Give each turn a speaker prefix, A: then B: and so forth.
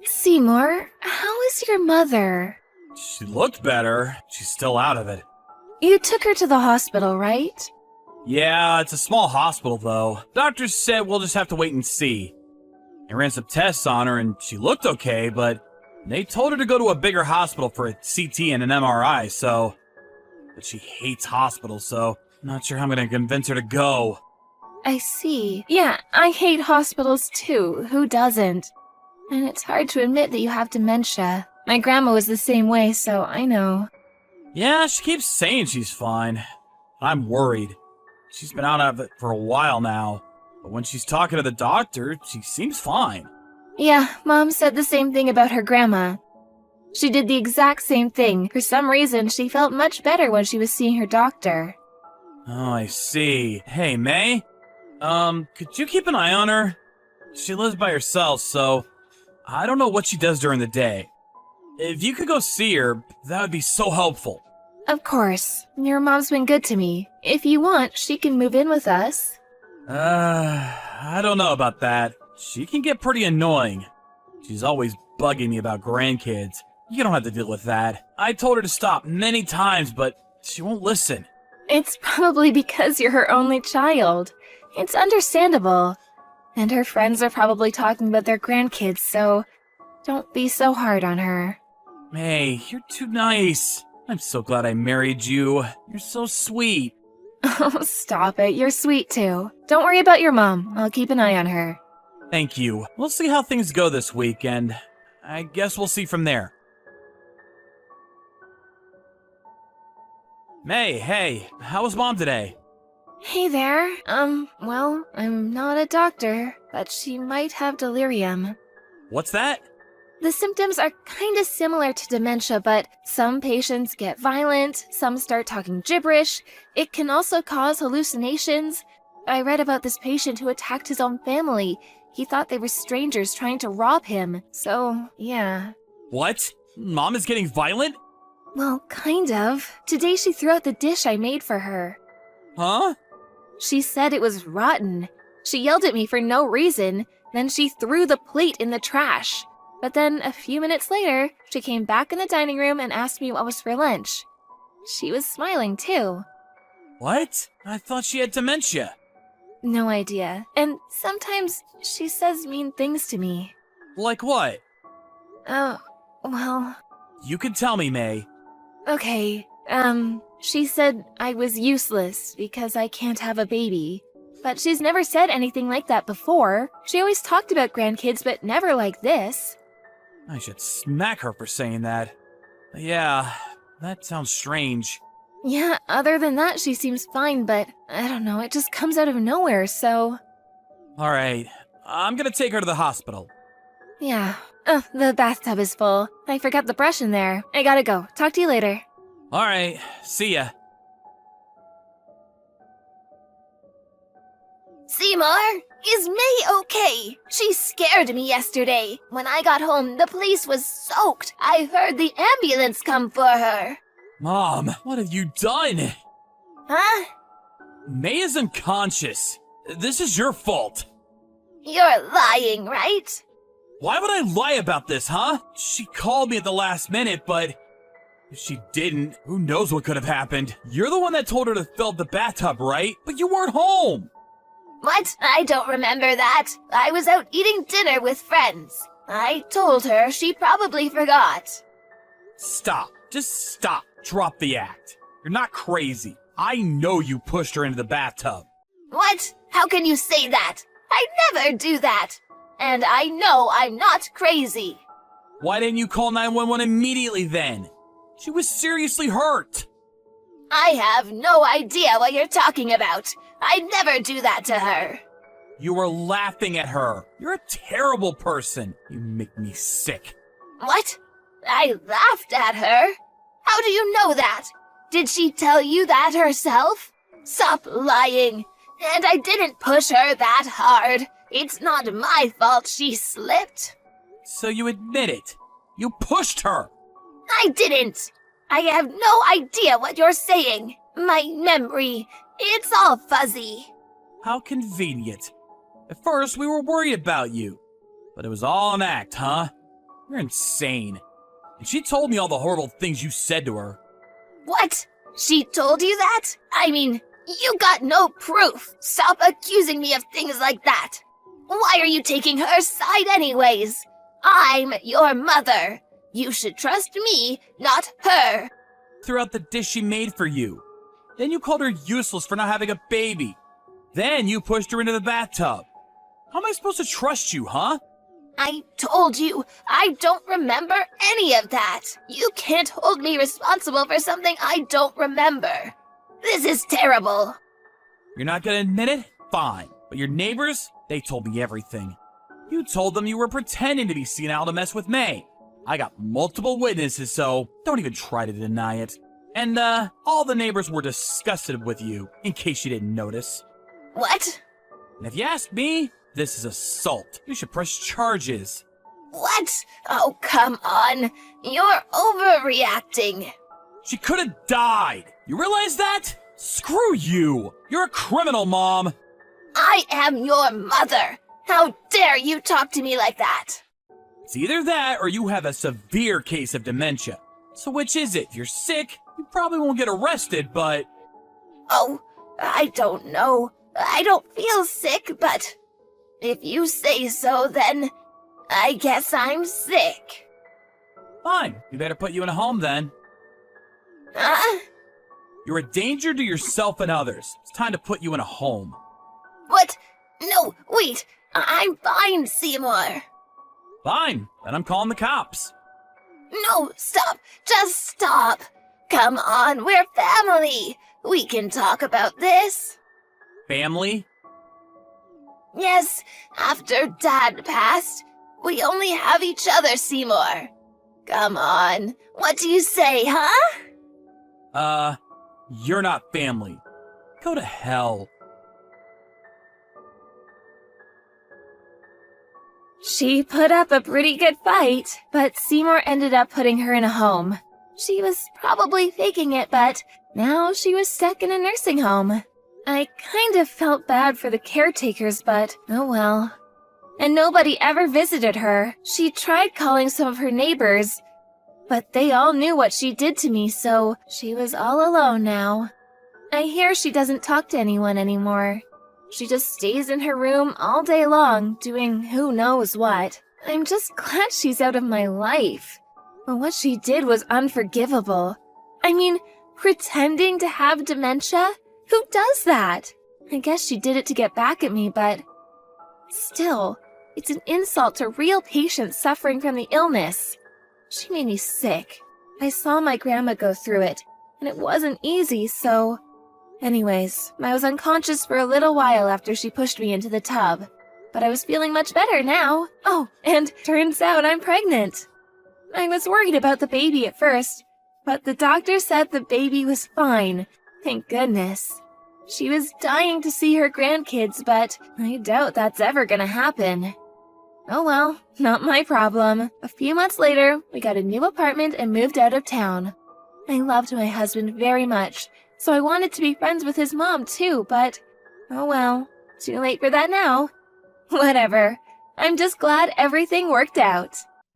A: Seymour, how is your mother?
B: She looked better. She's still out of it.
A: You took her to the hospital, right?
B: Yeah, it's a small hospital though. Doctors said we'll just have to wait and see. I ran some tests on her and she looked okay, but they told her to go to a bigger hospital for a CT and an MRI, so... But she hates hospitals, so I'm not sure how I'm gonna convince her to go.
A: I see. Yeah, I hate hospitals too. Who doesn't? And it's hard to admit that you have dementia. My grandma was the same way, so I know.
B: Yeah, she keeps saying she's fine. I'm worried. She's been out of it for a while now, but when she's talking to the doctor, she seems fine.
A: Yeah, Mom said the same thing about her grandma. She did the exact same thing. For some reason, she felt much better when she was seeing her doctor.
B: Oh, I see. Hey, May? Could you keep an eye on her? She lives by herself, so I don't know what she does during the day. If you could go see her, that would be so helpful.
A: Of course. Your mom's been good to me. If you want, she can move in with us.
B: I don't know about that. She can get pretty annoying. She's always bugging me about grandkids. You don't have to deal with that. I told her to stop many times, but she won't listen.
A: It's probably because you're her only child. It's understandable. And her friends are probably talking about their grandkids, so don't be so hard on her.
B: May, you're too nice. I'm so glad I married you. You're so sweet.
A: Oh, stop it. You're sweet too. Don't worry about your mom. I'll keep an eye on her.
B: Thank you. We'll see how things go this week, and I guess we'll see from there. May, hey, how was Mom today?
A: Hey there. Well, I'm not a doctor, but she might have delirium.
B: What's that?
A: The symptoms are kinda similar to dementia, but some patients get violent, some start talking gibberish. It can also cause hallucinations. I read about this patient who attacked his own family. He thought they were strangers trying to rob him, so yeah.
B: What? Mom is getting violent?
A: Well, kind of. Today she threw out the dish I made for her.
B: Huh?
A: She said it was rotten. She yelled at me for no reason, then she threw the plate in the trash. But then, a few minutes later, she came back in the dining room and asked me what was for lunch. She was smiling, too.
B: What? I thought she had dementia.
A: No idea. And sometimes she says mean things to me.
B: Like what?
A: Well...
B: You can tell me, May.
A: Okay, she said I was useless because I can't have a baby. But she's never said anything like that before. She always talked about grandkids, but never like this.
B: I should smack her for saying that. Yeah, that sounds strange.
A: Yeah, other than that, she seems fine, but I don't know, it just comes out of nowhere, so...
B: Alright, I'm gonna take her to the hospital.
A: Yeah. Oh, the bathtub is full. I forgot the brush in there. I gotta go. Talk to you later.
B: Alright, see ya.
C: Seymour, is May okay? She scared me yesterday. When I got home, the place was soaked. I heard the ambulance come for her.
B: Mom, what have you done?
C: Huh?
B: May is unconscious. This is your fault.
C: You're lying, right?
B: Why would I lie about this, huh? She called me at the last minute, but if she didn't, who knows what could have happened. You're the one that told her to fill up the bathtub, right? But you weren't home.
C: What? I don't remember that. I was out eating dinner with friends. I told her, she probably forgot.
B: Stop. Just stop. Drop the act. You're not crazy. I know you pushed her into the bathtub.
C: What? How can you say that? I never do that. And I know I'm not crazy.
B: Why didn't you call 911 immediately then? She was seriously hurt.
C: I have no idea what you're talking about. I'd never do that to her.
B: You were laughing at her. You're a terrible person. You make me sick.
C: What? I laughed at her? How do you know that? Did she tell you that herself? Stop lying. And I didn't push her that hard. It's not my fault she slipped.
B: So you admit it. You pushed her.
C: I didn't. I have no idea what you're saying. My memory, it's all fuzzy.
B: How convenient. At first, we were worried about you. But it was all an act, huh? You're insane. And she told me all the horrible things you said to her.
C: What? She told you that? I mean, you got no proof. Stop accusing me of things like that. Why are you taking her side anyways? I'm your mother. You should trust me, not her.
B: Threw out the dish she made for you. Then you called her useless for not having a baby. Then you pushed her into the bathtub. How am I supposed to trust you, huh?
C: I told you, I don't remember any of that. You can't hold me responsible for something I don't remember. This is terrible.
B: You're not gonna admit it? Fine. But your neighbors, they told me everything. You told them you were pretending to be senile to mess with May. I got multiple witnesses, so don't even try to deny it. And, all the neighbors were disgusted with you, in case you didn't notice.
C: What?
B: And if you ask me, this is assault. You should press charges.
C: What? Oh, come on. You're overreacting.
B: She could have died. You realize that? Screw you. You're a criminal, Mom.
C: I am your mother. How dare you talk to me like that?
B: It's either that or you have a severe case of dementia. So which is it? If you're sick, you probably won't get arrested, but...
C: Oh, I don't know. I don't feel sick, but if you say so, then I guess I'm sick.
B: Fine. We better put you in a home then.
C: Huh?
B: You're a danger to yourself and others. It's time to put you in a home.
C: What? No, wait. I'm fine, Seymour.
B: Fine. Then I'm calling the cops.
C: No, stop. Just stop. Come on, we're family. We can talk about this.
B: Family?
C: Yes, after Dad passed, we only have each other, Seymour. Come on. What do you say, huh?
B: You're not family. Go to hell.
A: She put up a pretty good fight, but Seymour ended up putting her in a home. She was probably faking it, but now she was stuck in a nursing home. I kind of felt bad for the caretakers, but oh well. And nobody ever visited her. She tried calling some of her neighbors, but they all knew what she did to me, so she was all alone now. I hear she doesn't talk to anyone anymore. She just stays in her room all day long, doing who knows what. I'm just glad she's out of my life. But what she did was unforgivable. I mean, pretending to have dementia? Who does that? I guess she did it to get back at me, but still, it's an insult to real patients suffering from the illness. She made me sick. I saw my grandma go through it, and it wasn't easy, so... Anyways, I was unconscious for a little while after she pushed me into the tub. But I was feeling much better now. Oh, and turns out I'm pregnant. I was worried about the baby at first, but the doctor said the baby was fine. Thank goodness. She was dying to see her grandkids, but I doubt that's ever gonna happen. Oh well, not my problem. A few months later, we got a new apartment and moved out of town. I loved my husband very much, so I wanted to be friends with his mom too, but oh well, too late for that now. Whatever. I'm just glad everything worked out.